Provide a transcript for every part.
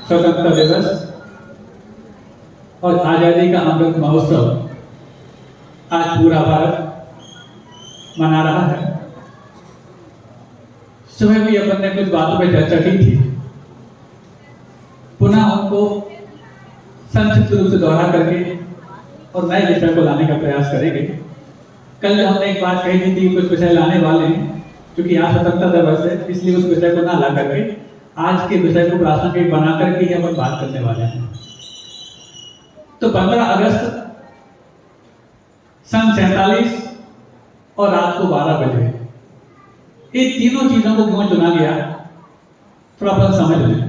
स्वतंत्रता दिवस और आजादी का अमृत महोत्सव आज पूरा भारत मना रहा है। सुबह भी अपन ने कुछ बातों पर चर्चा की थी, पुनः उनको संक्षिप्त रूप से दोहरा करके और नए विषय को लाने का प्रयास करेंगे। कल हमने एक बात कही थी, कुछ विषय लाने वाले हैं, क्योंकि आज स्वतंत्रता दिवस है, इसलिए उस विषय को ना ला करके आज के विषय को प्रासंगिक बना करके ही हम बात करने वाले हैं। तो 15 अगस्त सन 47 और रात को 12 बजे, ये तीनों चीजों को क्यों चुना गया, थोड़ा अपन समझ लें।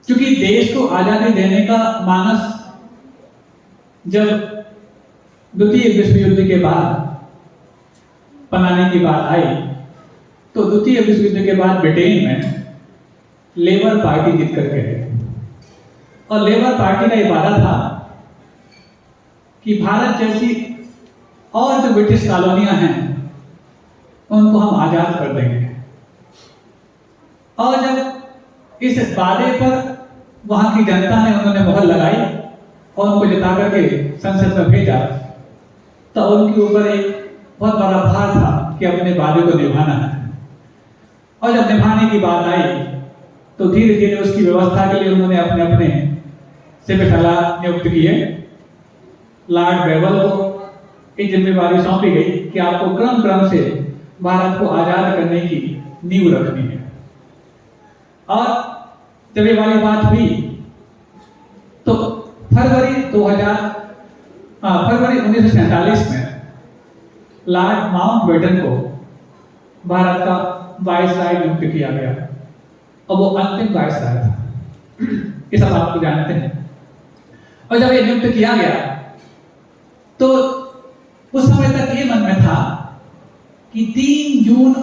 क्योंकि देश को आजादी देने का मानस जब द्वितीय विश्व युद्ध के बाद बनाने की बात आई, तो द्वितीय विश्व युद्ध के बाद ब्रिटेन में लेबर पार्टी जीत करके है, और लेबर पार्टी का इरादा था कि भारत जैसी और जो ब्रिटिश कॉलोनियां हैं उनको हम आजाद कर देंगे। और जब इस वादे पर वहां की जनता ने उन्होंने मोहर लगाई और उनको जिता करके संसद में भेजा, तो उनके ऊपर एक बहुत बड़ा भार था कि अपने वादे को निभाना है। और जब निभाने की बात आई तो धीरे धीरे उसकी व्यवस्था के लिए उन्होंने अपने अपने सेक्रेटरी नियुक्त किए। लॉर्ड बेवल को एक जिम्मेवारी सौंपी गई कि आपको क्रम क्रम से भारत को आजाद करने की नींव रखनी है। और जब ये वाली बात हुई तो फरवरी 1947 में लॉर्ड माउंटबेटन को भारत का वायसराय नियुक्त किया गया, और वो अंतिम वायसराय था, ये सब आपको जानते हैं। और जब ये नियुक्त किया गया तो उस समय तक ये मन में था कि 3 जून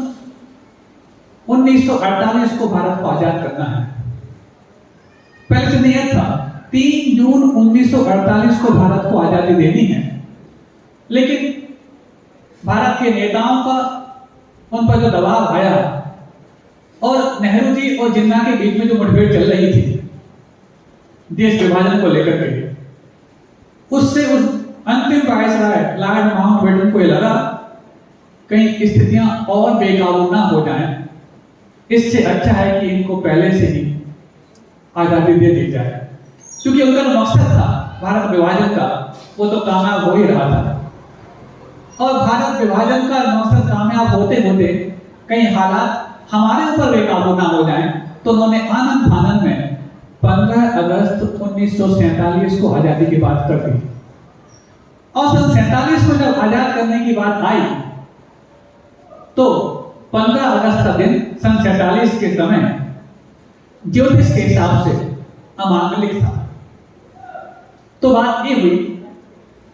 1948 को भारत को आजाद करना है। पहले से नियत था 3 जून 1948 को भारत को आजादी देनी है, लेकिन भारत के नेताओं का उन पर जो दबाव आया और नेहरू जी और जिन्ना के बीच में जो मुठभेड़ चल रही थी देश विभाजन को लेकर के, उससे उस अंतिम वायसराय लॉर्ड माउंटबेटन को लगा कहीं स्थितियां और बेकाबू ना हो जाएं, इससे अच्छा है कि इनको पहले से ही आजादी दे दी जाए। क्योंकि उनका जो मकसद था भारत विभाजन का, वो तो कामयाब हो ही रहा था। और भारत विभाजन का मकसद कामयाब होते होते कहीं हालात हमारे ऊपर बेकाबू ना हो जाएं, तो उन्होंने आनंद फानन में 15 अगस्त 1947 को आजादी की बात कर दी। और सन 47 को जब आजाद करने की बात आई तो 15 अगस्त का दिन सन 47 के समय ज्योतिष के हिसाब से अमांगलिक था। तो बात ये हुई,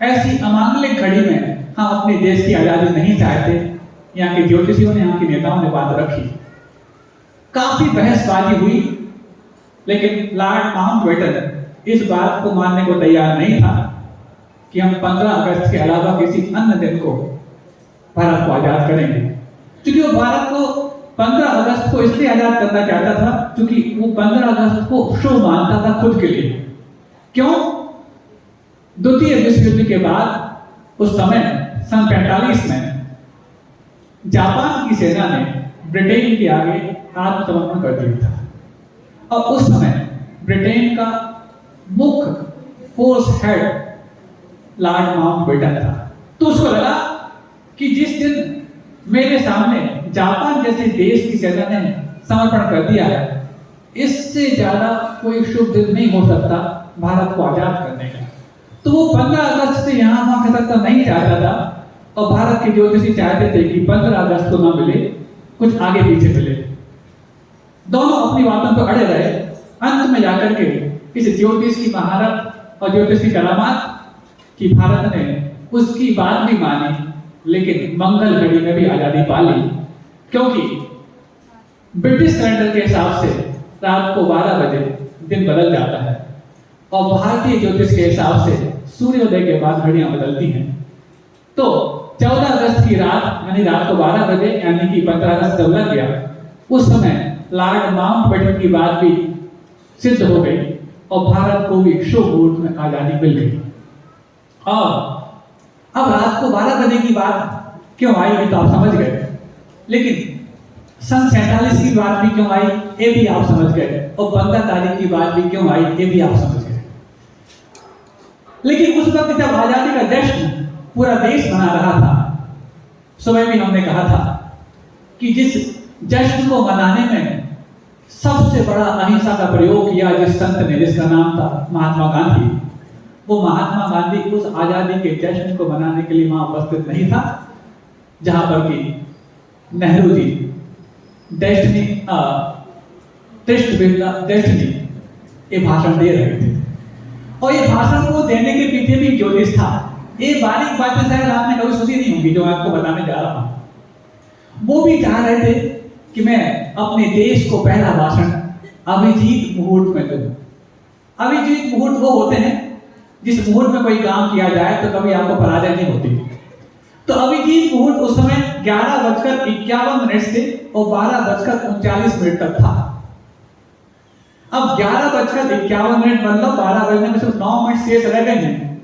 ऐसी अमांगलिक घड़ी में हम अपने देश की आजादी नहीं चाहते। यहाँ के ज्योतिषियों ने, यहाँ के नेताओं ने बात रखी, काफी बहसबाजी हुई, लेकिन लॉर्ड माउंटबेटन इस बात को मानने को तैयार नहीं था कि हम 15 अगस्त के अलावा किसी अन्य दिन को भारत को आजाद करेंगे। क्योंकि वो भारत को 15 अगस्त को इसलिए आजाद करना चाहता था क्योंकि वो 15 अगस्त को शुभ मानता था खुद के लिए। क्यों? द्वितीय विश्व युद्ध के बाद उस समय सन 45 में जापान की सेना ने ब्रिटेन के आगे आत्मसमर्पण कर दिया था, और उस समय ब्रिटेन का मुख्य फोर्स हेड लॉर्ड माउंटबेटन था। तो उसको लगा कि जिस दिन मेरे सामने जापान जैसे देश की सेना ने समर्पण कर दिया है, इससे ज्यादा कोई शुभ दिन नहीं हो सकता भारत को आजाद करने का। तो वो 15 अगस्त से यहाँ वहां खसकता नहीं चाहता था, और भारत के ज्योतिषी चाहते थे कि 15 अगस्त को ना मिले, कुछ आगे पीछे मिले। दोनों अपनी बातों पर अड़े रहे। अंत में जाकर के इस ज्योतिष की महारत और ज्योतिष की करामात कि भारत ने उसकी बात भी मानी, लेकिन मंगल घड़ी में भी आजादी पा ली। क्योंकि ब्रिटिश कैलेंडर के हिसाब से रात को 12 बजे दिन बदल जाता है, और भारतीय ज्योतिष के हिसाब से सूर्योदय के बाद घड़ियां बदलती हैं। तो 14 अगस्त की रात यानी रात को 12 बजे यानी कि 15 अगस्त जब लग गया, उस समय लॉर्ड माउंटबेटन की बात भी सिद्ध हो गई और भारत को भी शुभ मुहूर्त में आजादी मिल गई। और अब रात को 12 बजे की बात क्यों आई ये तो आप समझ गए, लेकिन सन 47 की बात भी क्यों आई ये भी आप समझ गए, और 15 तारीख की बात भी क्यों आई ये भी आप समझ गए। लेकिन उस वक्त जब आजादी का जश्न पूरा देश मना रहा था, सुबह भी हमने कहा था कि जिस जश्न को मनाने में सबसे बड़ा अहिंसा का प्रयोग किया जिस संत ने, जिसका नाम था महात्मा गांधी, वो महात्मा गांधी उस आजादी के जश्न को मनाने के लिए वहां उपस्थित नहीं था जहां पर कि नेहरू जी डेस्टिनी ये भाषण दे रहे थे। और ये भाषण को देने के पीछे भी ज्योतिष था। ये बारीक बातें शायद आपने कभी सुनी नहीं होंगी जो मैं आपको बताने जा रहा हूं। वो भी चाह रहे थे कि मैं अपने देश को पहला भाषण अभिजीत मुहूर्त में दूं। अभिजीत मुहूर्त वो होते हैं जिस मुहूर्त में कोई काम किया जाए तो कभी आपको पराजय नहीं होती। तो अभिजीत मुहूर्त उस समय 11:51 से और 12:39 तक था। अब 11:51 मतलब 12 बजने में सिर्फ 9 मिनट शेष रह गए हैं,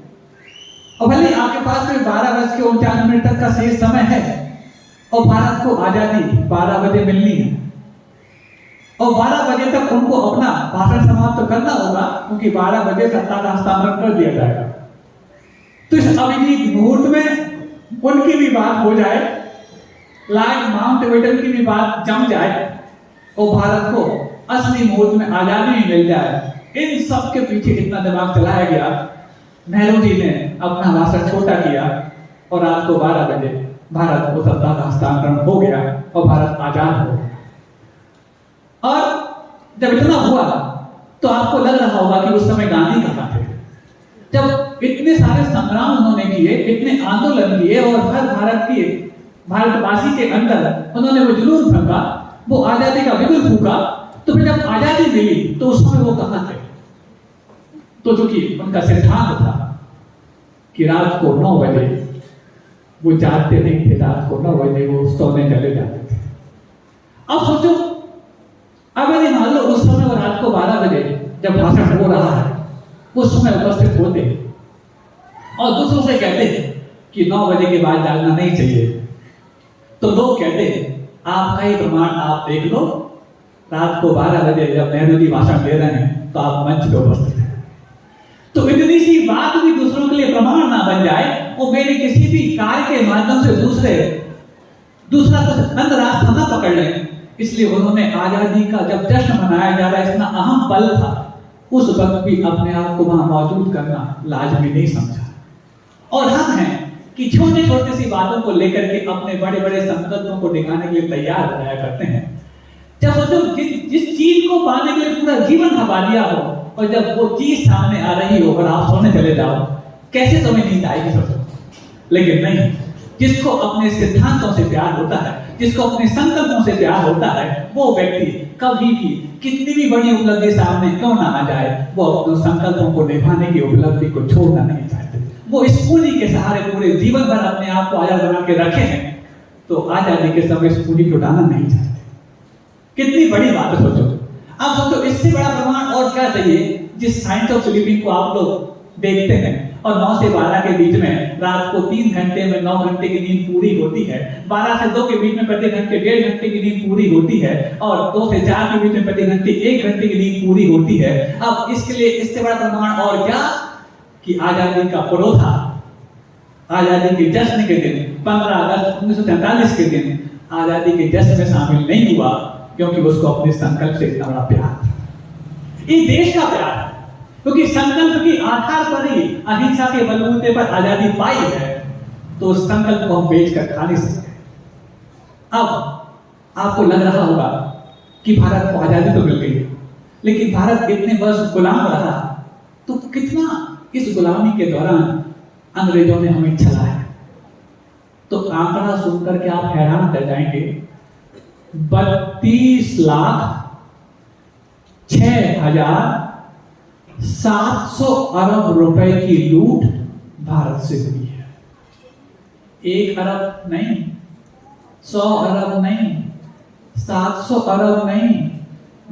और भले आपके पास में 12:39 तक का शेष समय है और भारत को आजादी 12 बजे मिलनी है और 12 बजे तक उनको अपना भाषण समाप्त करना होगा, क्योंकि 12 बजे सत्ता का हस्तांतरण कर दिया जाएगा। तो इस अभिजीत मुहूर्त में उनकी भी बात हो जाए, लॉर्ड माउंटबेटन की भी बात जम जाए और भारत को असली मुहूर्त में आजादी भी मिल जाए। इन सब के पीछे इतना दिमाग चलाया गया। नेहरू जी ने अपना भाषण छोटा किया और रात को 12 बजे भारत को सत्ता का हस्तांतरण हो गया और भारत आजाद हो गया। और जब इतना हुआ तो आपको लग रहा होगा कि उस समय गांधी कहां थे, जब इतने सारे संग्राम उन्होंने किए, इतने आंदोलन किए और हर भारतवासी के अंदर उन्होंने वो जुनून फंका, वो आजादी का बिगुल फूका। तो फिर जब आजादी मिली तो उस समय वो कहां थे? तो चूंकि उनका सिद्धांत था कि रात को 9 बजे वो जागते नहीं थे, रात को 9 बजे वो सोने चले जाते थे। अब सोचो, अब यदि मान लो उस समय वो रात को 12 बजे जब भाषण हो रहा है उस समय उपस्थित होते और दूसरों से कहते कि 9 बजे के बाद जागना नहीं चाहिए, तो लोग कहते आपका ही प्रमाण आप देख लो, रात को 12 बजे जब नेहरू जी भाषण दे रहे हैं तो आप मंच पे उपस्थित हैं। तो इतनी सी बात भी दूसरों के लिए प्रमाण ना बन जाए और मेरे किसी भी कार्य के माध्यम से दूसरा कुछ अन्य रास्ता ना पकड़ लें, इसलिए उन्होंने आजादी का जब जश्न मनाया जा रहा है, इतना अहम पल था, उस वक्त भी अपने आप को वहां मौजूद करना लाजमी नहीं समझा। और हम हैं कि छोटे छोटे सी बातों को लेकर के अपने बड़े बड़े संकल्पों को दिखाने के लिए तैयार हो जाया करते हैं। जब सोचो जिस चीज को पाने के लिए पूरा जीवन खपा दिया हो और जब वो चीज सामने आ रही हो और आप सोने चले जाओ, कैसे तुम्हें नींद आएगी? सोचो। लेकिन नहीं, जिसको अपने सिद्धांतों से प्यार होता है, जिसको अपने संकल्पों से प्यार होता है, वो व्यक्ति कभी भी कितनी भी बड़ी उपलब्धि सामने क्यों ना आ जाए, वो अपने संकल्पों को निभाने की उपलब्धि को छोड़ना नहीं चाहते। वो इस पूंजी के सहारे पूरे जीवन भर अपने आप को आजाद बना के रखे हैं, तो आजादी के समय इस पूंजी को डालना नहीं चाहते। कितनी बड़ी बात है, सोचो। अब सोचो, इससे बड़ा प्रमाण और क्या चाहिए? जिस साइंस ऑफ स्लीपिंग को आप लोग देखते हैं और 9 से 12 के बीच में रात को 3 घंटे में 9 घंटे की नींद पूरी होती है, 12 से 2 के बीच में प्रति घंटे 1.5 घंटे की नींद पूरी होती है और 2 से 4 के बीच में प्रति घंटे 1 घंटे की नींद पूरी होती है। अब इसके लिए इससे बड़ा प्रमाण और क्या कि आजादी का पुरोधा आजादी के जश्न के दिन 15 अगस्त 1947 के दिन आजादी के जश्न में शामिल नहीं हुआ, क्योंकि उसको अपने संकल्प से इतना बड़ा प्यार था, ये देश का प्यार है। क्योंकि संकल्प की आधार पर ही अहिंसा के बलबूते पर आजादी पाई है, तो उस संकल्प को हम बेच कर खा नहीं सकते। अब आपको लग रहा होगा कि भारत को आजादी तो मिल गई, लेकिन भारत इतने वर्ष गुलाम रहा, तो कितना इस गुलामी के दौरान अंग्रेजों ने हमें छलाया। तो आंकड़ा सुनकर के आप हैरान रह जाएंगे, 32,06,700 अरब रुपए की लूट भारत से हुई है। 1 अरब नहीं, 100 अरब नहीं, 700 अरब नहीं,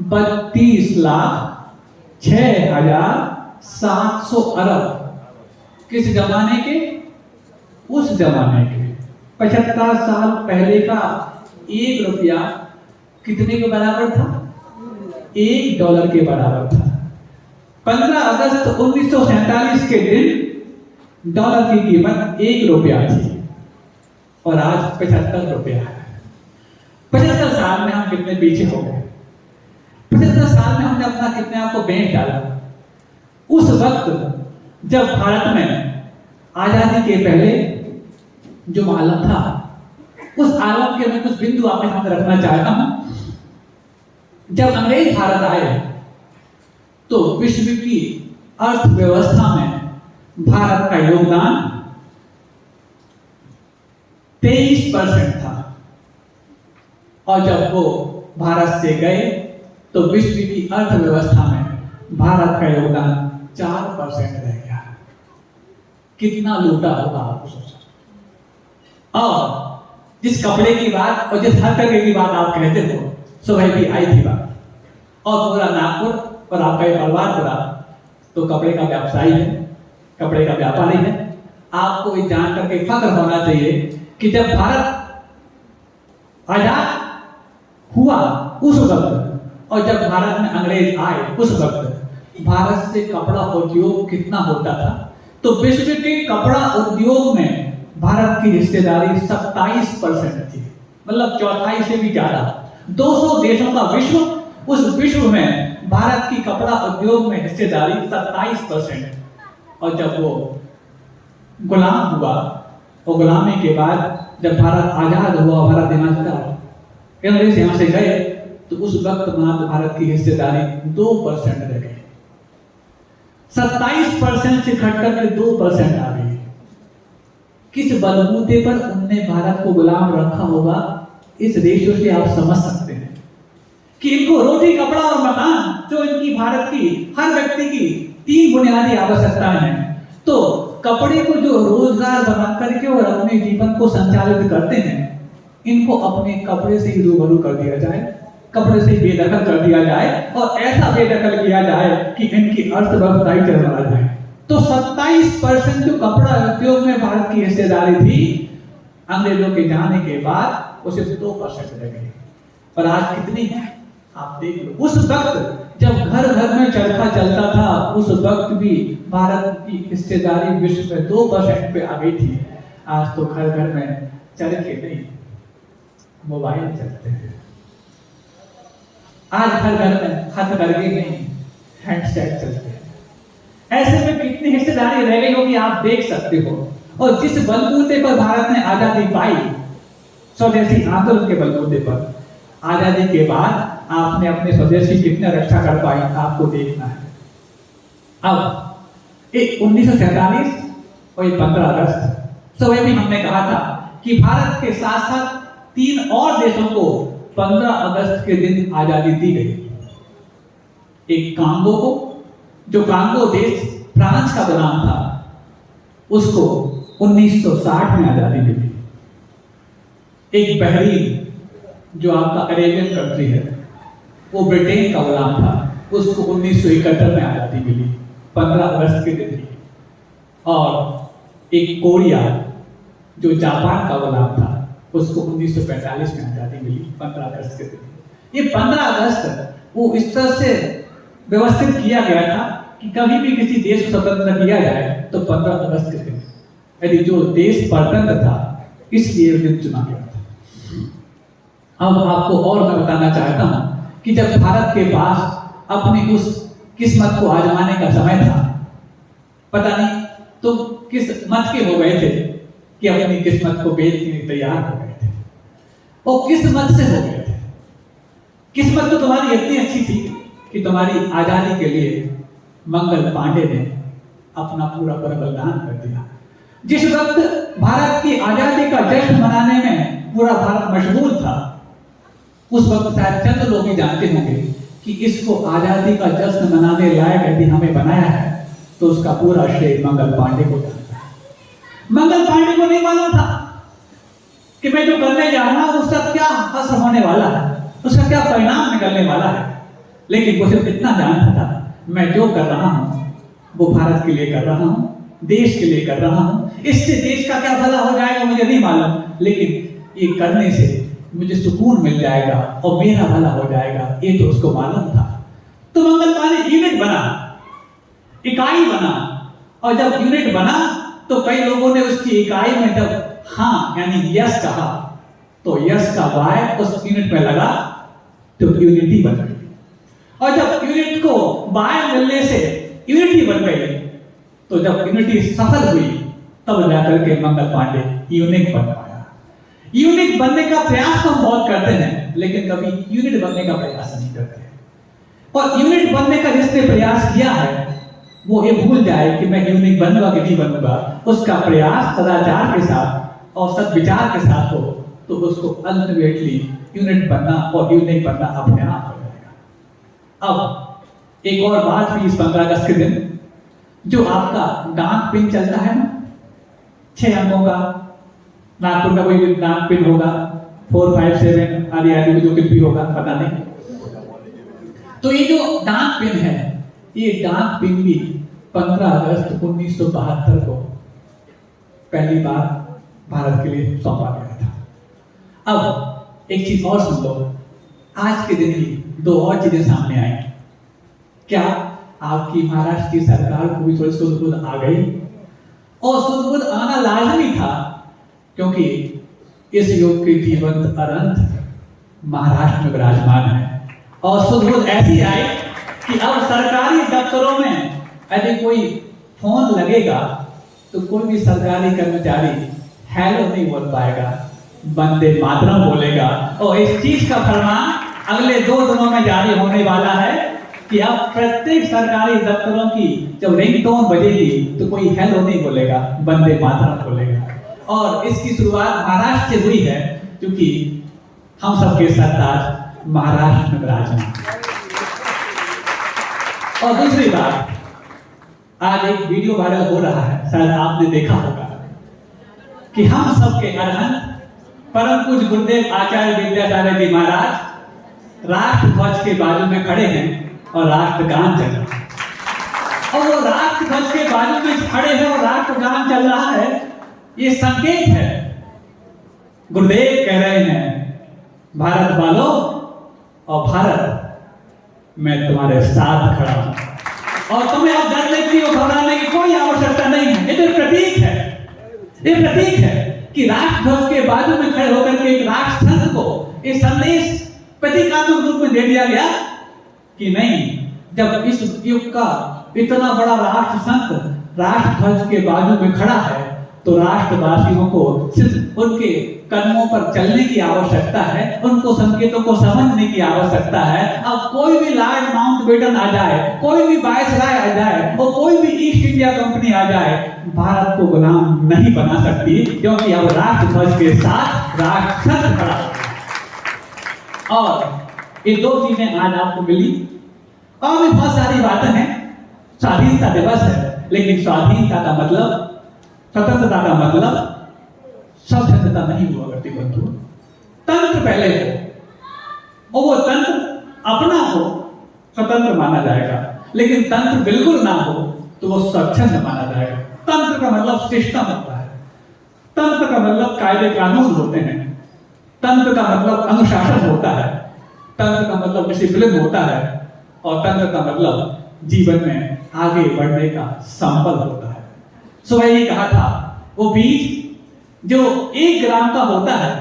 32,06,700 किस जमाने के? उस जमाने के 75 साल पहले का 1 रुपया कितने के बराबर था? $1 के बराबर था। 15 अगस्त 1947 के दिन डॉलर की कीमत 1 रुपया थी और आज 75 रुपया है। 75 साल में हम कितने पीछे हो गए? 75 साल में हमने अपना कितने आप को बेच डाला। उस वक्त जब भारत में आजादी के पहले जो आलम था, उस आलम के मैं कुछ बिंदु आपके सामने रखना चाहता हूं। जब अंग्रेज भारत आए तो विश्व की अर्थव्यवस्था में भारत का योगदान 23% था और जब वो भारत से गए तो विश्व की अर्थव्यवस्था में भारत का योगदान 4% रह गया। कितना लूटा होगा आप सोचो। और जिस कपड़े की बात और जिस हथकरघे की बात आप कहते हो, सुबह भी आई थी बात, और पूरा नागपुर और आपका ये परिवार पूरा तो कपड़े का व्यवसायी है, कपड़े का व्यापारी है। आपको ये जान करके फख्र होना चाहिए कि जब भारत आजाद हुआ उस वक्त और जब भारत में अंग्रेज आए उस वक्त भारत से कपड़ा उद्योग कितना होता था, तो विश्व के कपड़ा उद्योग में भारत की हिस्सेदारी 27% थी, मतलब चौथाई से भी ज्यादा। 200 देशों का विश्व, उस विश्व में भारत की कपड़ा उद्योग में हिस्सेदारी 27%। और जब वो गुलाम हुआ और गुलामी के बाद जब भारत आजाद हुआ, भारत दिनांक अंग्रेज यहां से गए तो उस वक्त भारत की हिस्सेदारी 2% रह गई। 27% से घटकर के 2% आ गई। किस बलबूते पर उनने भारत को गुलाम रखा होगा, इस रेशियो से आप समझ सकते हैं कि इनको रोटी, कपड़ा और मकान, जो इनकी भारत की हर व्यक्ति की 3 बुनियादी आवश्यकताएं हैं, तो कपड़े को जो रोजगार बना करके और अपने जीवन को संचालित करते हैं, इनको अपने कपड़े से ही रूबरू कर दिया जाए, कपड़े से बेदखल कर दिया जाए और ऐसा बेदखल किया जाए कि इनकी अर्थव्यवस्था ही चरमरा जाए। तो 27% जो कपड़ा उद्योग में भारत की हिस्सेदारी थी, अंग्रेजों के जाने के बाद वो सिर्फ 2% रह गई। और आज कितनी है आप देख लो। उस वक्त जब घर घर में चरखा चलता था, उस वक्त भी भारत की हिस्सेदारी विश्व में 2% पे आ गई थी। आज तो घर घर में चरखे नहीं, मोबाइल चलते हैं। आज हर घर में हथकरघे नहीं, हैंडसेट चलते हैं। ऐसे में कितनी हिस्सेदारी रह गई होगी आप देख सकते हो। और जिस बलबूते पर भारत ने आजादी पाई, स्वदेशी आंदोलन के बलबूते पर, आजादी के बाद आपने अपने स्वदेशी कितने रक्षा कर पाए आपको देखना है। अब 1947 और 15 अगस्त, सुबह भी हमने कहा था कि भारत के साथ साथ 3 और देशों को 15 अगस्त के दिन आजादी दी गई। एक कांगो को, जो कांगो देश फ्रांस का गुलाम था, उसको 1960 में आजादी मिली। एक बहरीन, जो आपका अरेबियन कंट्री है, वो ब्रिटेन का गुलाम था, उसको 1971 में आजादी मिली, 15 अगस्त के दिन। और एक कोरिया, जो जापान का गुलाम था, उसको 1945 में आजादी मिली, 15 अगस्त के दिन। ये 15 अगस्त वो इस तरह से व्यवस्थित किया गया था कि कभी भी किसी देश को स्वतंत्र किया जाए तो 15 अगस्त के दिन, यदि जो देश परतंत्र था, इसलिए दिन चुना गया था। अब आपको और मैं बताना चाहता हूं कि जब भारत के पास अपनी उस किस्मत को आजमाने का समय था, पता नहीं तो किस मत के हो गए थे कि अपनी किस्मत को बेचने के लिए तैयार हो गए थे। वो किस मत से हो गए थे? किस्मत तो तुम्हारी इतनी अच्छी थी कि तुम्हारी आजादी के लिए मंगल पांडे ने अपना पूरा बलिदान कर दिया। जिस वक्त भारत की आजादी का जश्न मनाने में पूरा भारत मशगूल था, उस वक्त शायद चंद लोग ही जानते होंगे कि इसको आजादी का जश्न मनाने लायक यदि हमें बनाया है तो उसका पूरा श्रेय मंगल पांडे को जाता है। मंगल पांडे को नहीं मालूम था कि मैं जो करने जा रहा हूं उसका क्या असर होने वाला है, उसका क्या परिणाम निकलने वाला है। लेकिन वो सिर्फ इतना जानता था, मैं जो कर रहा हूं वो भारत के लिए कर रहा हूं, देश के लिए कर रहा हूं। इससे देश का क्या भला हो जाएगा मुझे नहीं मालूम, लेकिन ये करने से मुझे सुकून मिल जाएगा और मेरा भला हो जाएगा, ये तो उसको मालूम था। तो मंगल पांडे यूनिट बना, इकाई बना, और जब यूनिट बना तो कई लोगों ने उसकी इकाई में जब हाँ यानी यस कहा, तो यस का वाय उस यूनिट में लगा तो यूनिटी बन गई। और जब यूनिट को वाय मिलने से यूनिटी बन गई, तो जब यूनिटी सफल हुई तब जाकर के मंगल पांडे यूनिक बन पाया। यूनिक बनने का प्रयास तो हम बहुत करते हैं, लेकिन कभी यूनिट बनने का प्रयास नहीं करते। और यूनिट बनने का जिसने प्रयास किया है वो ये भूल जाए कि मैं यूनिक बनूंगा कि नहीं बनूंगा। उसका प्रयास सदाचार के साथ और सद्विचार के साथ हो तो उसको अल्टीमेटली यूनिट बनना और यूनिक बनना अपने आप हो जाएगा। अब एक और बात भी इस 15 अगस्त के दिन, जो आपका डाक पिन चलता है ना 6 अंकों का, नागपुर का कोई भी डाक पिन होगा 4, 5, 7 आदि आदि जो कुछ भी होगा पता नहीं। तो ये जो डाक पिन है, ये डाक पिन भी 15 अगस्त 1972 को पहली बार भारत के लिए सौंपा गया था। अब एक चीज और सुन लो, आज के दिन ही 2 और चीजें सामने आई। क्या आपकी महाराष्ट्र की सरकार को भी थोड़ी सुध आ गई? और सुध आना लाजमी था, क्योंकि इस युग के जीवंत अनंत महाराष्ट्र में विराजमान है। और सुध ऐसी आई कि अब सरकारी दफ्तरों में यदि कोई फोन लगेगा तो कोई भी सरकारी कर्मचारी हेलो नहीं बोल पाएगा, वंदे मातरम बोलेगा। और इस चीज का फरमान अगले 2 दिनों में जारी होने वाला है कि अब प्रत्येक सरकारी दफ्तरों की जब रिंगटोन बजेगी तो कोई हेलो नहीं बोलेगा, वंदे मातरम बोलेगा। और इसकी शुरुआत महाराष्ट्र से हुई है, क्योंकि हम सबके सरताज महाराष्ट्र में विराजमान। और दूसरी बात, आज एक वीडियो वायरल हो रहा है, शायद आपने देखा होगा, कि हम सबके अरहंत परम पूज्य गुरुदेव आचार्य विद्यासागर जी महाराज राष्ट्र ध्वज के बाजू में खड़े हैं और राष्ट्रगान चल रहा है। और वो राष्ट्र ध्वज के बाजू में खड़े हैं और राष्ट्रगान चल रहा है, ये संकेत है। गुरुदेव कह रहे हैं भारत वालों और भारत, मैं तुम्हारे साथ खड़ा हूं और तुम्हें अब डरने की और घबराने की कोई आवश्यकता नहीं है। ये तो प्रतीक है, ये प्रतीक है कि राष्ट्र ध्वज के बाजू में खड़े होकर के एक राष्ट्र संत को ये संदेश प्रतीकात्मक रूप में दे दिया गया कि नहीं, जब इस युग का इतना बड़ा राष्ट्र संत राष्ट्र ध्वज के बाजू में खड़ा है तो राष्ट्रवासियों को सिर्फ उनके कदमों पर चलने की आवश्यकता है, उनको संकेतों को समझने की आवश्यकता है। अब कोई भी लॉर्ड माउंटबेटन आ जाए, कोई भी वायसराय आ जाए और कोई भी ईस्ट इंडिया कंपनी आ जाए, भारत को गुलाम नहीं बना सकती, क्योंकि अब राष्ट्र ध्वज के साथ राष्ट्र संत खड़ा है। और ये 2 चीजें आज आपको मिली। और भी बहुत सारी बातें हैं। स्वाधीनता दिवस है, लेकिन स्वाधीनता का मतलब, स्वतंत्रता का मतलब स्वतंत्रता नहीं हुआ करती बंधु। तंत्र पहले हो और वो तंत्र अपना हो, स्वतंत्र माना जाएगा। लेकिन तंत्र बिल्कुल ना हो तो वो स्वच्छंद माना जाएगा। तंत्र का मतलब सिस्टम होता है, तंत्र का मतलब कायदे कानून होते हैं, तंत्र का मतलब अनुशासन होता है, तंत्र का मतलब डिसिप्लिन होता है, और तंत्र का मतलब जीवन में आगे बढ़ने का संबल होता है। सुबह ही कहा था, वो बीज जो 1 ग्राम का होता है,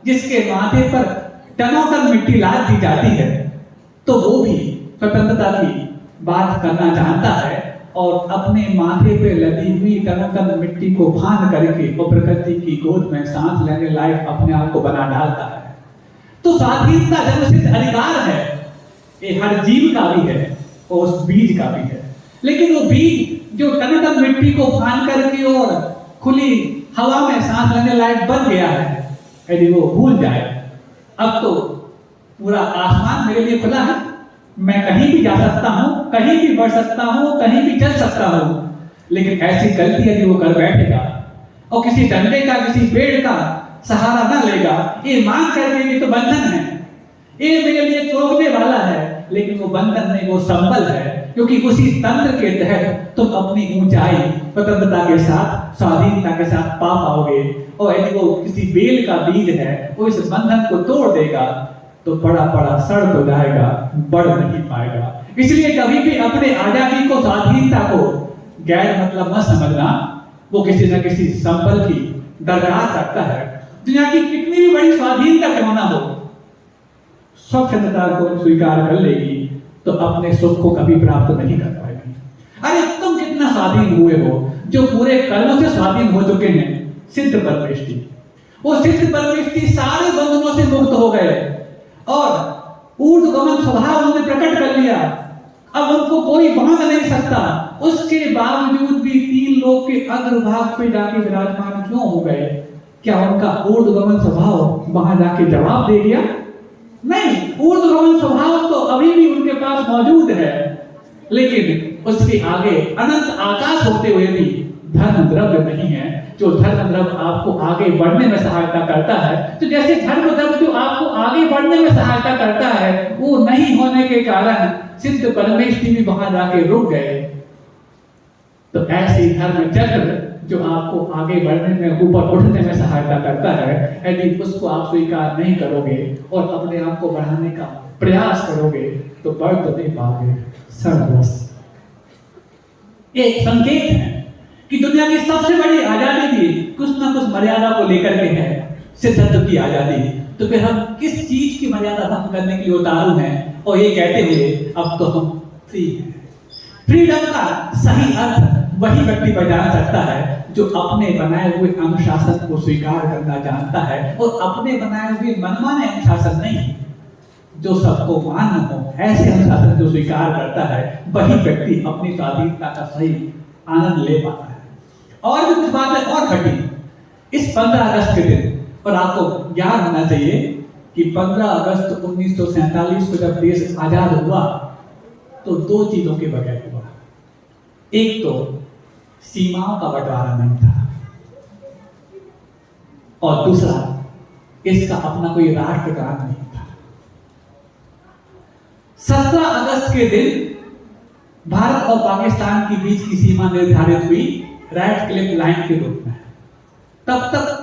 जिसके माथे पर टनों टन मिट्टी लाद दी जाती है, तो वो भी स्वतंत्रता की बात करना चाहता है और अपने माथे पे लदी हुई टनों टन मिट्टी को फांद करके और प्रकृति की गोद में सांस लेने लायक अपने आप को बना डालता है। तो स्वाधीनता जन्मसिद्ध अधिकार है, ये हर जीव का भी है और उस बीज का भी है। लेकिन वो बीज जो टन टन मिट्टी को फांद करके और खुली हवा में सांस लेने लायक बन गया है, यदि वो भूल जाए अब तो पूरा आसमान मेरे लिए खुला है, मैं कहीं भी जा सकता हूं, कहीं भी बढ़ सकता हूं, कहीं भी चल सकता हूं। लेकिन ऐसी गलती यदि वो कर बैठेगा और किसी डंडे का, किसी पेड़ का सहारा न लेगा, ये मान करके ये तो बंधन है, ये मेरे लिए चौंकने वाला है, लेकिन वो बंधन नहीं, वो संबल है, क्योंकि उसी तंत्र के तहत तुम अपनी ऊंचाई स्वतंत्रता के साथ, स्वाधीनता के साथ पा पाओगे। और यदि वो किसी बेल का बीज है, वो इस बंधन को तोड़ देगा तो बड़ा बड़ा सड़ तो जाएगा, बढ़ नहीं पाएगा। इसलिए कभी भी अपने आजादी को, स्वाधीनता को गैर मतलब मत समझना। वो किसी न किसी संबल की दरकार रखता है। दुनिया की कितनी भी बड़ी स्वाधीनता क्यों ना हो, स्वतंत्रता को स्वीकार कर लेगी तो अपने सुख को कभी प्राप्त नहीं कर पाएगी। अरे तुम कितना स्वाधीन हुए हो, जो पूरे कर्मों से स्वाधीन हो चुके हैं, सिद्ध परमेष्टि, वो सिद्ध परमेष्टि सारे बंधनों से मुक्त हो गए और ऊर्ध्वगमन स्वभाव उन्होंने प्रकट कर लिया। अब उनको कोई बांध नहीं सकता। उसके बावजूद भी तीन लोग के अग्रभाग पे जाके विराजमान क्यों हो गए? क्या उनका ऊर्ध्वगमन स्वभाव वहां जाके जवाब दे दिया? नहीं, ऊर्ध्वगमन स्वभाव तो अभी भी उनके पास मौजूद है, लेकिन उसके आगे अनंत आकाश होते हुए भी धर्म द्रव्य नहीं है जो धर्म द्रव्य आपको आगे बढ़ने में सहायता करता है। तो जैसे धर्म द्रव्य जो आपको आगे बढ़ने में सहायता करता है, वो नहीं होने के कारण सिद्ध परमेष्टि भी वहां जाके रुक गए। तो ऐसे धर्म चक्र जो आपको आगे बढ़ने में, ऊपर उठने में सहायता करता है, यदि उसको आप स्वीकार नहीं करोगे और अपने आप को बढ़ाने का प्रयास करोगे तो बढ़ तो नहीं पाओगे, सर्वनाश। एक संकेत है कि दुनिया की सबसे बड़ी आजादी भी कुछ ना कुछ मर्यादा को लेकर के है, सिद्धांत की आजादी। तो फिर हम किस चीज की मर्यादा भंग करने के लिए उतारू हैं? और ये कहते हुए अब तो हम फ्री हैं। फ्रीडम का सही अर्थ वही व्यक्ति पहचान सकता है जो अपने बनाए हुए अनुशासन को स्वीकार करना जानता है, और अपने बनाए हुए मनमाने अनुशासन नहीं, जो सबको मान्य हो, ऐसे अनुशासन जो स्वीकार करता है, वही व्यक्ति अपनी स्वाधीनता का सही आनंद ले पाता है। और भी कुछ बात है और घटी इस 15 अगस्त के दिन, और आपको याद होना चाहिए कि 15 अगस्त 1947 को जब देश आजाद हुआ तो दो चीजों के बगैर हुआ। एक तो सीमाओं का बंटवारा नहीं था, और दूसरा इसका अपना कोई राष्ट्रगान नहीं था। 17 अगस्त के दिन भारत और पाकिस्तान के बीच की सीमा निर्धारित हुई रेड क्लिफ लाइन के रूप में। तब तक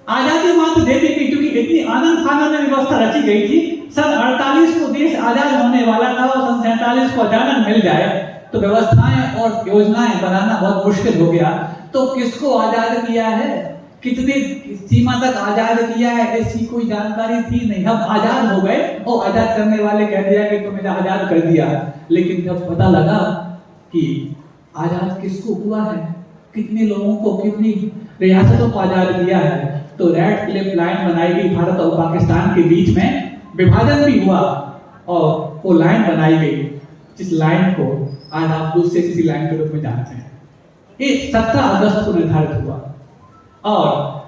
आजादी मात्र दे दी गई, क्योंकि इतनी आनंद खाना में व्यवस्था रची गई थी। सन 48 को देश आजाद होने वाला था और सन 47 को अचानक मिल जाए तो व्यवस्थाएं और योजनाएं बनाना बहुत मुश्किल हो गया। तो किसको आजाद किया है, कितनी सीमा तक आजाद किया है, इसकी कोई जानकारी थी नहीं। हम आजाद हो गए और आजाद करने वाले कह दिया कि तुमने आजाद कर दिया। लेकिन जब पता लगा कि आजाद किसको हुआ है, कितने लोगों को, कितनी रियासतों को आजाद किया है, तो रेड क्लिफ लाइन बनाई गई। भारत और पाकिस्तान के बीच में विभाजन भी हुआ और वो लाइन बनाई गई, जिस लाइन को आज आप दूसरे किसी लाइन के रूप में जानते हैं। ये 17 अगस्त को निर्धारित हुआ। और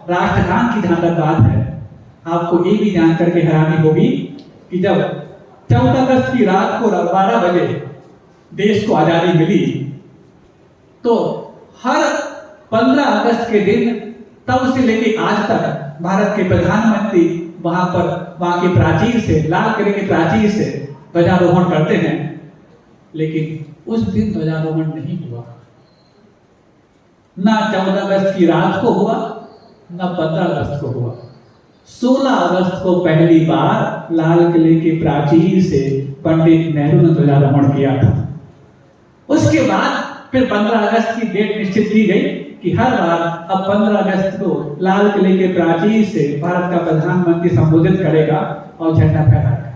राष्ट्रगान की जहां तक बात है, आपको ये भी जानकर के हैरानी होगी कि जब 14 अगस्त की रात को 12 बजे देश को आजादी मिली, तो हर 15 अगस्त के दिन तब से लेके आज तक भारत के प्रधानमंत्री वहां के प्राचीर से, लाल किले के प्राचीर से ध्वजारोहण करते हैं। लेकिन उस दिन ध्वजारोहण नहीं हुआ, ना 14 अगस्त की रात को हुआ, ना 15 अगस्त को हुआ। 16 अगस्त को पहली बार लाल किले के प्राचीर से पंडित नेहरू ने ध्वजारोहण किया था। उसके बाद फिर 15 अगस्त की डेट निश्चित की गई कि हर बार अब 15 अगस्त को लाल किले के प्राचीर से भारत का प्रधानमंत्री संबोधित करेगा और झंडा फहराएगा।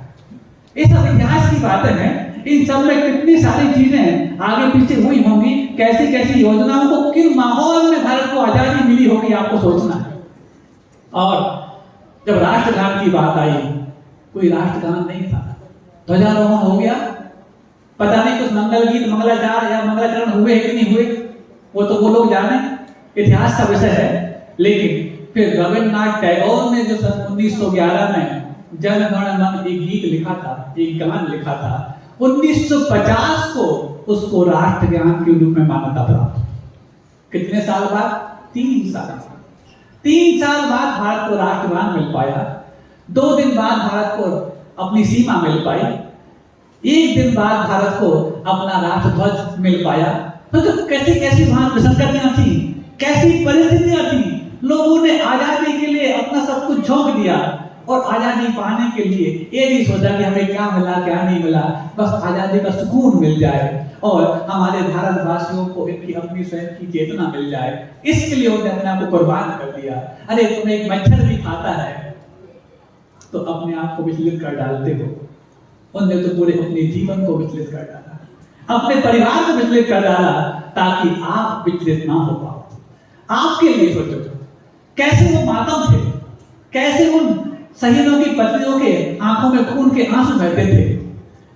ये सब इतिहास की बातें हैं। इन सब में कितनी सारी चीजें आगे पीछे हुई होंगी, कैसी कैसी योजनाओं को, किन माहौल में भारत को आजादी मिली होगी, आपको सोचना है। और जब राष्ट्रगान की बात आई, कोई राष्ट्रगान नहीं था, ध्वजारोहण हो गया। पता नहीं कुछ मंगल गीत, मंगलाचार या मंगलाचरण हुए कि नहीं हुए, वो तो वो लोग जाने, इतिहास का विषय है। लेकिन फिर रविन्द्रनाथ टैगोर ने जो सन 1911 में जन गण मन एक गीत लिखा था, एक गान लिखा था, 1950 को उसको राष्ट्रगान के रूप में मान्यता प्राप्त। कितने साल बाद? 3 साल। 3 साल बाद भारत को राष्ट्रगान मिल पाया। 2 दिन बाद भारत को अपनी सीमा मिल पाई। एक दिन बाद भारत को अपना राष्ट्रध्वज मिल पाया। तो कैसी कैसी वहां विसंगतियां थी, कैसी परिस्थितियां थी। लोगों ने आजादी के लिए अपना सब कुछ झोंक दिया और आजादी पाने के लिए ये नहीं सोचा कि हमें क्या मिला क्या नहीं मिला, बस आजादी का सुकून मिल जाए और हमारे भारतवासियों को इनकी अपनी स्वयं की चेतना मिल जाए, इसके लिए उन्होंने अपने आप को कुर्बान कर दिया। अरे तुम्हें एक मच्छर भी खाता है तो अपने आप को विचलित कर डालते हो, उन्होंने तो पूरे अपने जीवन को विचलित कर डाला, अपने परिवार को विचलित कर डाला ताकि आप विचलित ना हो पाओ। आपके लिए सोचो कैसे वो मातम थे, कैसे उन शहीदों की पत्नियों के आंखों में खून के आंसू बहते थे।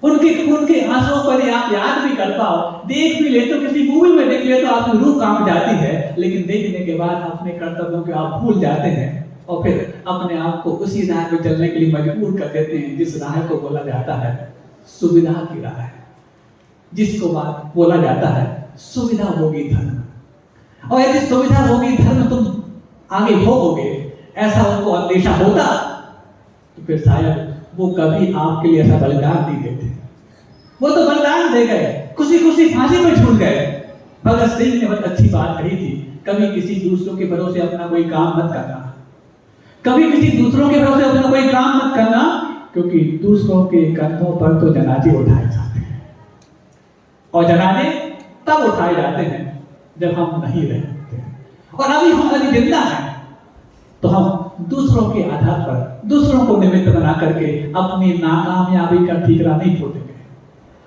उनके खून के आंसुओं पर आप याद भी कर पाओ, देख भी ले तो किसी मूवी में देख ले तो आपकी रूह कांप जाती है, लेकिन देखने के बाद अपने कर्तव्यों को आप भूल जाते हैं और फिर अपने आप को उसी राह पर चलने के लिए मजबूर कर देते हैं जिस राह को बोला जाता है सुविधा की राह है, जिसको बात बोला जाता है सुविधा भोगी धर्म। और यदि सुविधा भोगी धर्म तुम आगे भोगोगे, ऐसा उनको अंदेशा होता तो फिर शायद वो कभी आपके लिए ऐसा बलिदान नहीं देते। वो तो बलिदान दे गए, खुशी खुशी फांसी पर छूट गए। भगत सिंह ने बहुत अच्छी बात कही थी, कभी किसी दूसरों के भरोसे अपना कोई काम मत करना, कभी किसी दूसरों के भरोसे अपना कोई काम मत करना, क्योंकि दूसरों के कंधों पर तो जनाजे उठाए जाते हैं और जनाजे तब उठाए जाते हैं जब हम नहीं रहते। और अभी हम यदि जिंदा हैं तो हम दूसरों के आधार पर, दूसरों को निमित्त बना करके अपनी नाकामयाबी का ठीकरा नहीं फोड़ेंगे।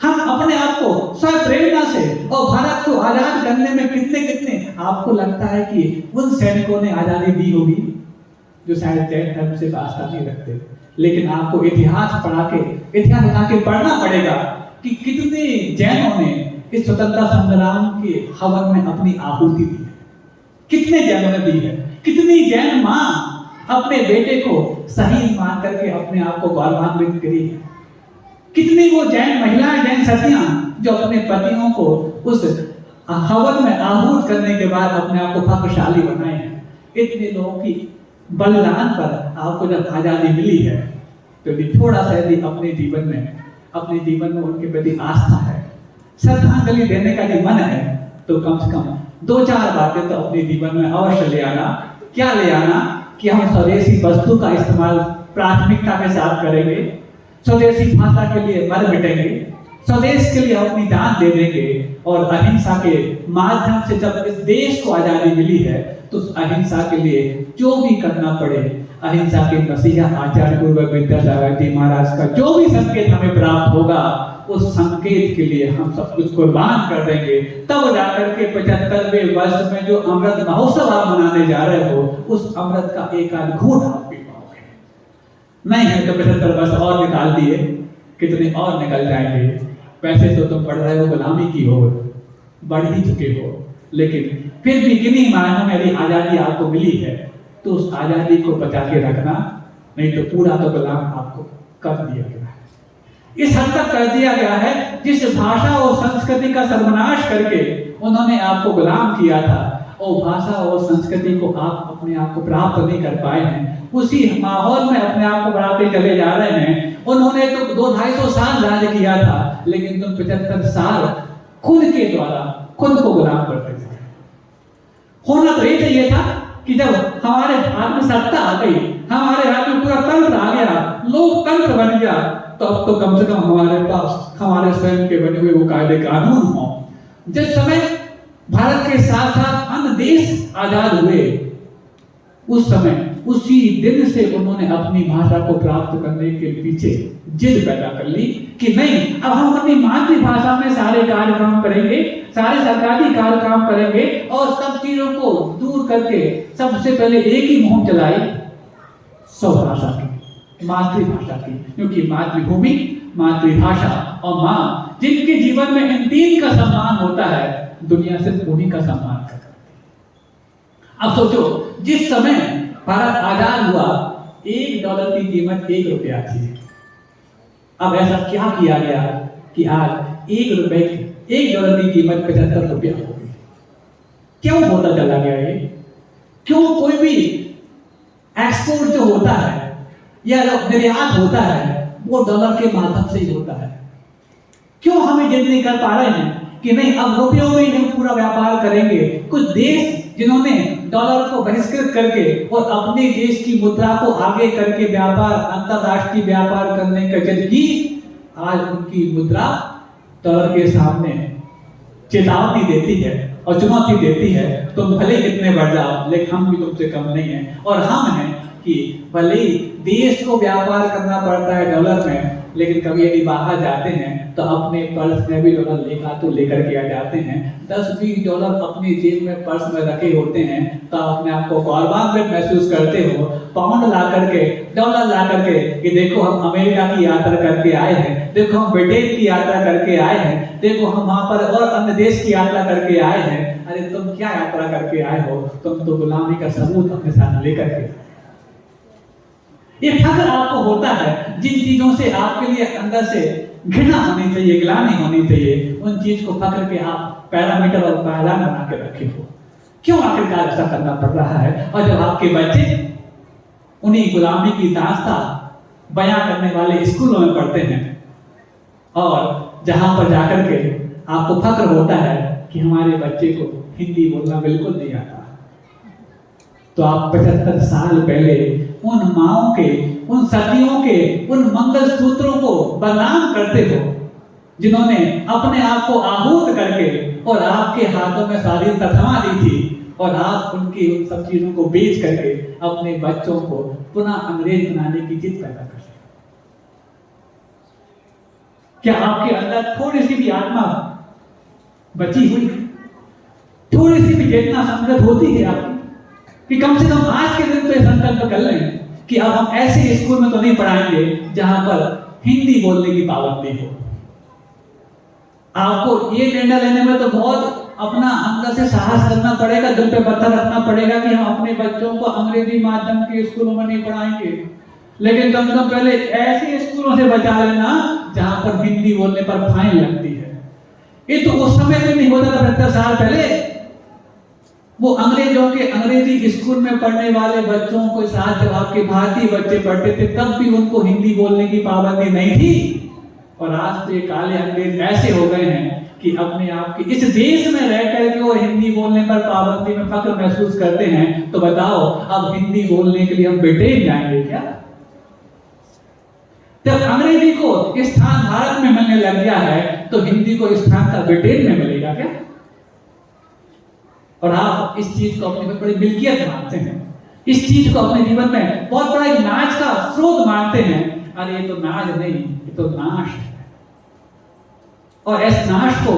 हम अपने आप को स्वयं प्रेरणा से और भारत को आजाद करने में कितने कितने आपको लगता है कि उन सैनिकों ने आजादी दी होगी जो शायद जैन धर्म से वास्ता नहीं रखते, लेकिन आपको इतिहास उठा के पढ़ना पड़ेगा कि कितने जैनों ने इस स्वतंत्रता संग्राम के हवन में अपनी आहुति दी है, कितने जैनों ने दी है, कितनी जैन मां अपने बेटे को शहीद मान करके अपने आप को गौरवान्वित करी है, कितनी वो जैन महिलाएं, जैन सतियां जो अपने पतियों को उस हवन में आहूत करने के बाद अपने आप को भाग्यशाली बनाए हैं। इतने लोगों की बलिदान पर आपको जब आजादी मिली है तो थोड़ा सा यदि अपने जीवन में उनके प्रति आस्था है, श्रद्धांजलि देने का जो मन है, तो कम से कम 2-4 बातें तो अपने जीवन में अवश्य ले आना। क्या ले आना कि हम स्वदेशी वस्तु का इस्तेमाल प्राथमिकता के साथ करेंगे, स्वदेशी भाषा के लिए मर मिटेंगे, स्वदेश के लिए अपनी जान दे देंगे और अहिंसा के माध्यम से जब इस देश को आजादी मिली है तो उस अहिंसा के लिए जो भी करना पड़े, अहिंसा के मसीहा आचार्य गुरु विद्यासागर जी महाराज का जो भी संकेत हमें प्राप्त होगा, उस संकेत के लिए हम सब कुछ कुर्बान कर देंगे। तब जाकर के 75वें वर्ष में जो अमृत महोत्सव आप मनाने जा रहे हो, उस अमृत का एक आध घूंट आप पी पाओगे। नहीं है तो 75 वर्ष और निकाल दिए, कितने और निकल जाएंगे। वैसे तो तुम पढ़ रहे हो गुलामी की ओर, बढ़ ही चुके हो, लेकिन फिर भी किन्हीं मायनों में यदि आजादी आपको मिली है तो उस आजादी को बचा के रखना, नहीं तो पूरा तो गुलाम आपको कर दिया गया है। इस हद तक कर दिया गया है जिस भाषा और संस्कृति का सर्वनाश करके उन्होंने आपको गुलाम किया था, और भाषा और संस्कृति को आप अपने आप को प्राप्त नहीं कर पाए हैं, उसी माहौल में अपने आप को बढ़ाते चले जा रहे हैं। उन्होंने तो 200-250 साल राज किया था, लेकिन तुम 75 साल खुद के द्वारा खुद को गुलाम करते थे। होना तो ये चाहिए था कि जब हमारे हाथ में सत्ता आ गई, हमारे हाथ में पूरा तंत्र आ गया, लोकतंत्र बन गया, तो अब तो कम से कम हमारे पास हमारे स्वयं के बने हुए वो कायदे कानून हो। जिस समय भारत के साथ साथ अन्य देश आजाद हुए, उस समय उसी दिन से उन्होंने अपनी भाषा को प्राप्त करने के पीछे जिद पैदा कर ली कि नहीं, अब हम अपनी मातृभाषा में सारे कार्यक्रम करेंगे, सारे सरकारी कार्यक्रम करेंगे और सब चीजों को दूर करके सबसे पहले एक ही मुहिम चलाई स्वभाषा की, मातृभाषा की, क्योंकि मातृभूमि, मातृभाषा और मां, जिनके जीवन में इन तीन का सम्मान होता है, दुनिया सिर्फ उन्हीं का सम्मान करती है। अब सोचो, जिस समय भारत आजाद हुआ $1 की कीमत $1 थी। अब ऐसा क्या किया गया कि आज $1 की कीमत $75 हो गई? क्यों होता चला गया ये? क्यों कोई भी एक्सपोर्ट जो होता है या निर्यात होता है वो डॉलर के माध्यम से ही होता है? क्यों हमें जिद नहीं कर पा रहे हैं कि नहीं अब रुपयों में ही हम पूरा व्यापार करेंगे? कुछ देश जिन्होंने डॉलर को बहिष्कृत करके और अपने देश की मुद्रा को आगे करके व्यापार, अंतरराष्ट्रीय व्यापार करने का जिद की, आज उनकी मुद्रा डॉलर के सामने चेतावनी देती है और चुनौती देती है, तुम भले कितने बढ़ जाओ लेकिन हम भी तुमसे कम नहीं है। और हम हैं कि भले ही देश को व्यापार करना पड़ता है डॉलर में, लेकिन कभी यदि बाहर जाते हैं तो अपने पर्स में भी डॉलर लेकर के आ जाते हैं। 10-20 डॉलर अपनी जेब में पर्स में रखे होते हैं तो अपने आप को गौरवान्वित महसूस करते हो, पाउंड ला करके, डॉलर ला करके कि देखो हम अमेरिका की यात्रा करके आए हैं, देखो हम ब्रिटेन की यात्रा करके आए हैं, देखो हम वहां पर और अन्य देश की यात्रा करके आए हैं। अरे तुम क्या यात्रा करके आए हो? तुम तो गुलामी का सबूत अपने साथ लेकर के। ये फख्र आपको होता है जिन चीजों से आपके लिए अंदर से घृणा होनी चाहिए, ग्लानि होनी चाहिए, उन चीज को पकड़ के आप पैरामीटर और पायदान बना के रखे हो। क्यों आखिरकार ऐसा करना पड़ रहा है? और जब आपके बच्चे उन्हीं गुलामी की दास्तां बयां करने वाले स्कूलों में पढ़ते हैं और जहां पर जाकर के आपको फख्र होता है कि हमारे बच्चे को हिंदी बोलना बिल्कुल नहीं आता, तो आप 75 साल पहले उन माओं के, उन सदियों के, उन मंगल सूत्रों को बदनाम करते हो जिन्होंने अपने आप को आहूत करके और आपके हाथों में स्वाधीनता थमा दी थी, और आप उनकी उन सब चीजों को बेच करके अपने बच्चों को पुनः अंग्रेज बनाने की जिद पैदा कर। क्या आपके अंदर थोड़ी सी भी आत्मा बची हुई, थोड़ी सी भी चेतना संगत होती है आपकी कि कम से कम आज के दिन तो संकल्प कर लें कि अब हम ऐसे स्कूल में तो नहीं पढ़ाएंगे जहां पर हिंदी बोलने की पाबंदी हो? आपको ये निर्णय लेने में तो बहुत अपना अंदर से साहस करना पड़ेगा, दिल पे पत्थर रखना पड़ेगा कि हम अपने बच्चों को अंग्रेजी माध्यम के स्कूलों में नहीं पढ़ाएंगे, लेकिन कम से कम पहले ऐसे स्कूलों से बचा लेना जहां पर हिंदी बोलने पर फाइन लगती है। ये तो उस समय में नहीं होता था 75 साल पहले। वो अंग्रेजों के अंग्रेजी स्कूल में पढ़ने वाले बच्चों के साथ जब आपके भारतीय बच्चे पढ़ते थे तब भी उनको हिंदी बोलने की पाबंदी नहीं थी। और आज तो ये काले अंग्रेज ऐसे हो गए हैं कि अपने आप के इस देश में रह करके वो हिंदी बोलने पर पाबंदी में फख्र महसूस करते हैं। तो बताओ अब हिंदी बोलने के लिए हम ब्रिटेन जाएंगे क्या? जब अंग्रेजी को स्थान भारत में मिलने लग गया है तो हिंदी को स्थान का ब्रिटेन में मिलेगा क्या? और आप इस चीज को अपनी बड़ी मिल्कियत मानते हैं, इस चीज को अपने जीवन में बहुत बड़ा एक नाच का स्रोत मानते हैं। अरे ये तो नाच नहीं, ये तो नाश है। और इस नाश को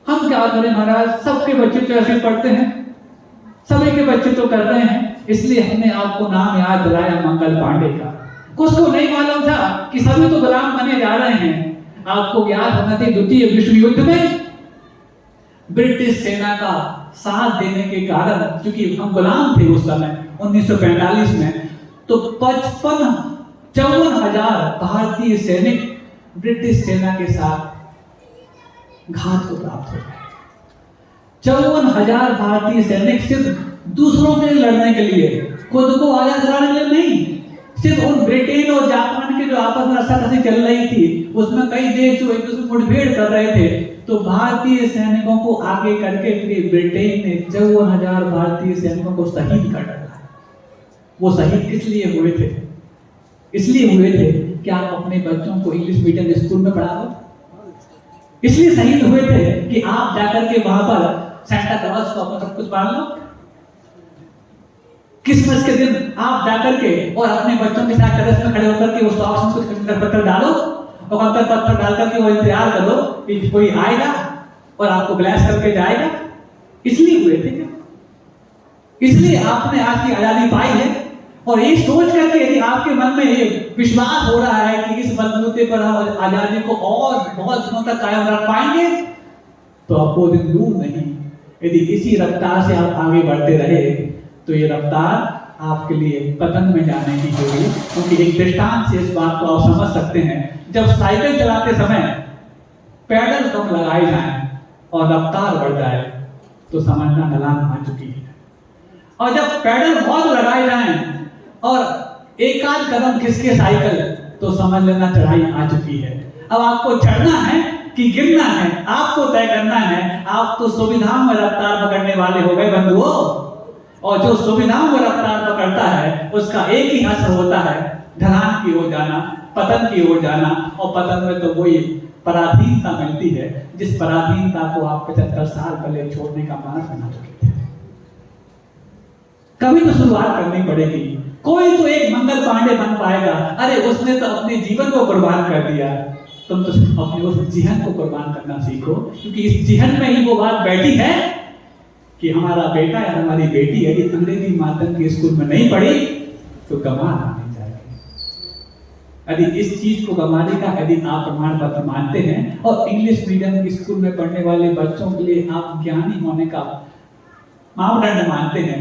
हम क्या करें महाराज? सबके बच्चे तो ऐसे पढ़ते हैं, सभी के बच्चे तो कर रहे हैं, इसलिए हमने आपको नाम याद दिलाया मंगल पांडे का। कुछ को नहीं मालूम था कि सभी तो गुलाम बने जा रहे हैं। आपको याद होना चाहिए द्वितीय विश्व युद्ध में ब्रिटिश सेना का साथ देने के कारण, क्योंकि हम गुलाम थे उस समय 1945 में, तो 54,000 भारतीय सैनिक ब्रिटिश सेना के साथ घात को प्राप्त हो गए। 54,000 भारतीय सैनिक सिर्फ दूसरों के लिए लड़ने के लिए, खुद को आजाद कराने के लिए नहीं, सिर्फ उन ब्रिटेन और जापान के जो आपस में रस्साकसी चल रही थी उसमें कई देश जो एक दूसरे मुठभेड़ कर रहे थे, तो भारतीय सैनिकों को आगे करके फिर ब्रिटेन ने 54,000 भारतीय सैनिकों को शहीद कर डाला। वो शहीद किस लिए हुए थे? इसलिए हुए थे कि आप अपने बच्चों को इंग्लिश मीडियम स्कूल में पढ़ा दो। इसलिए शहीद हुए थे कि आप जाकर के वहां पर सेंटा क्लॉज को अपना सब कुछ मान लो। क्रिसमस के दिन आप जाकर के और अपने बच्चों के साथ टेरेस में खड़े होकर के उस बॉक्स में कुछ कंकर पत्थर डालो और कंकर पत्थर डाल करके वो इंतजार करो कि कोई आएगा और आपको ब्लेस करके जाएगा। इसलिए हुए थे क्या? इसलिए आपने आज की आजादी पाई है। और ये सोच करके यदि आपके मन में ये विश्वास हो रहा है कि इस बलबूते पर हम आजादी को और बहुत दिनों तक कायम रख पाएंगे, तो अब वो दिन दूर नहीं। यदि इसी रफ्तार से आप आगे बढ़ते रहे तो ये रफ्तार आपके लिए पतन में जाने की होगी। क्योंकि एक दृष्टांत से इस बात को आप समझ सकते हैं, जब साइकिल चलाते समय पैडल कम लगाए जाएं और रफ्तार बढ़ जाए तो समझना ढलान आ चुकी है। और जब पैडल बहुत लगाए जाएं और एक आध कदम खिसके साइकिल तो समझ लेना चढ़ाई आ चुकी है। अब आपको चढ़ना है कि गिरना है, आपको तय करना है। आप तो सुविधाओं में रफ्तार पकड़ने वाले हो गए बंधुओं, और जो सुविधाओं में रफ्तार पकड़ता है उसका एक ही असर होता है, ढलान की ओर जाना, पतन की ओर जाना। और पतन में तो वही पराधीनता मिलती है जिस पराधीनता को आप 75 साल पहले छोड़ने का मानस बना चुके थे। कभी तो शुरुआत करनी पड़ेगी। कोई तो एक मंगल पांडे बन पाएगा, अरे उसने तो अपने जीवन को कुर्बान कर दिया। तुम तो अपने उस जिहन को कुर्बान करना सीखो, क्योंकि इस जिहन में ही वो बात बैठी है कि हमारा बेटा या हमारी बेटी यदि अंग्रेजी माध्यम के स्कूल में नहीं पढ़ी तो गंवा नहीं जाएगी। यदि इस चीज को गंवाने का यदि आप प्रमाण पत्र मानते हैं और इंग्लिश मीडियम के स्कूल में पढ़ने वाले बच्चों के लिए आप ज्ञानी होने का मापदंड मानते हैं,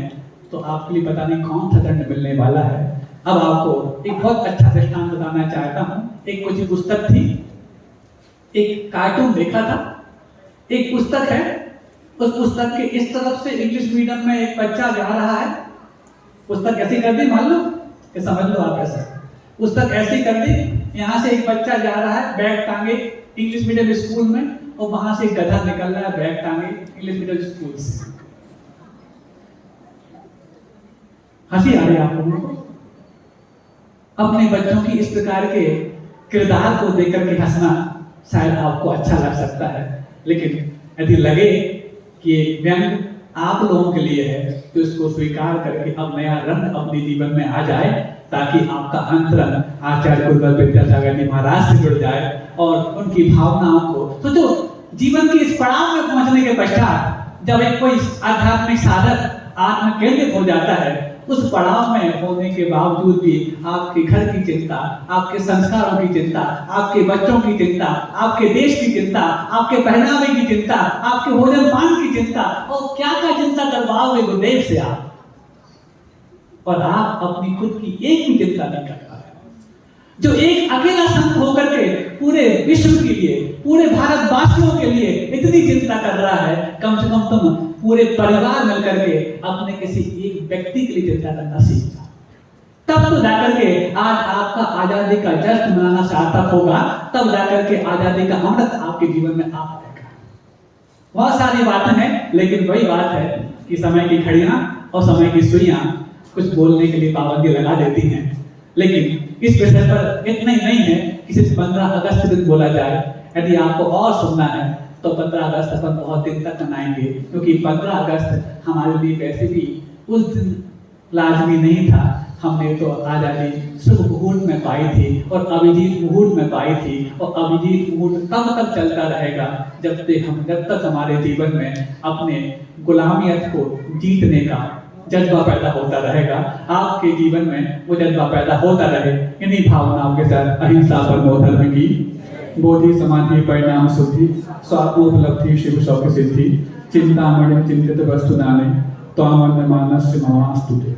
तो आपके लिए पता नहीं कौन सा दंड मिलने वाला है। अब आपको एक बहुत अच्छा दृष्टांत बताना चाहता हूं। एक कुछ पुस्तक थी, एक कार्टून देखा था, एक पुस्तक है, उस पुस्तक के इस तरफ से इंग्लिश मीडियम में एक बच्चा जा रहा है। पुस्तक ऐसी कर दी, मान लो कि समझ लो आप ऐसा, पुस्तक ऐसी कर दी, यहाँ से एक बच्चा जा रहा है बैग टांगे इंग्लिश मीडियम स्कूल में, और वहां से एक गधा निकल रहा है बैग टांगे इंग्लिश मीडियम स्कूल से। हंसी आ रही है आप लोगों को? अपने बच्चों की इस प्रकार के किरदार को देखकर के हंसना शायद आपको अच्छा लग सकता है, लेकिन यदि लगे कि व्यंग आप लोगों के लिए है तो इसको स्वीकार करके अब नया रंग अपने जीवन में आ जाए, ताकि आपका अंतरंग आचार्य गुरुदेव विद्यासागर जी महाराज से जुड़ जाए और उनकी भावनाओं को सोचो। जीवन के इस पड़ाव में पहुंचने के पश्चात जब एक कोई आध्यात्मिक साधक आत्म केंद्रित हो जाता है, उस पड़ाव में होने के बावजूद भी आपके घर की चिंता, आपके संस्कारों की चिंता, आपके बच्चों की चिंता, आपके देश की चिंता, आपके पहनावे की चिंता, आपके भोजन पान की चिंता, और क्या क्या चिंता करवाओगे गुरुदेव से आप, और आप अपनी खुद की एक भी चिंता नहीं कर पा रहे। जो एक अकेला संत होकर के पूरे विश्व के लिए, पूरे भारतवासियों के लिए इतनी चिंता कर रहा है, कम से कम तुम पूरे परिवार मिलकर के अपने किसी एक व्यक्ति के लिए चिंता करना सीख जाओ। तब तो जाकर के आज आपका आजादी का जश्न मनाना सार्थक होगा, तब जाकर के आजादी का अमृत आपके जीवन में आ पाएगा। बहुत सारी बातें हैं, लेकिन वही बात है कि समय की घड़ियां और समय की सुइयां कुछ बोलने के लिए पाबंदी लगा देती हैं। लेकिन इस विषय पर इतना ही नहीं है कि सिर्फ 15 अगस्त दिन बोला जाए। यदि आपको और सुनना है तो 15 अगस्त अपन बहुत दिन तक मनाएंगे, क्योंकि 15 अगस्त हमारे लिए वैसे भी उस दिन लाजमी नहीं था। हमने तो आजादी शुभ मुहूर्त में पाई थी और अभिजीत मुहूर्त में पाई थी, और अभिजीत मुहूर्त तब तक चलता रहेगा जब तक हमारे जीवन में अपने गुलामियत को जीतने का जज्बा पैदा होता रहेगा। आपके जीवन में वो जज्बा पैदा होता रहे। इन्हीं भावनाओं के साथ अहिंसा परमो धर्म की बोधि समाधि परिणाम शुद्धि स्वात्मोपलब्धि शिव शौक सिद्धि चिंतामणि चिंतित वस्तु नाने त्वामन्य मानस्य ममास्तुते।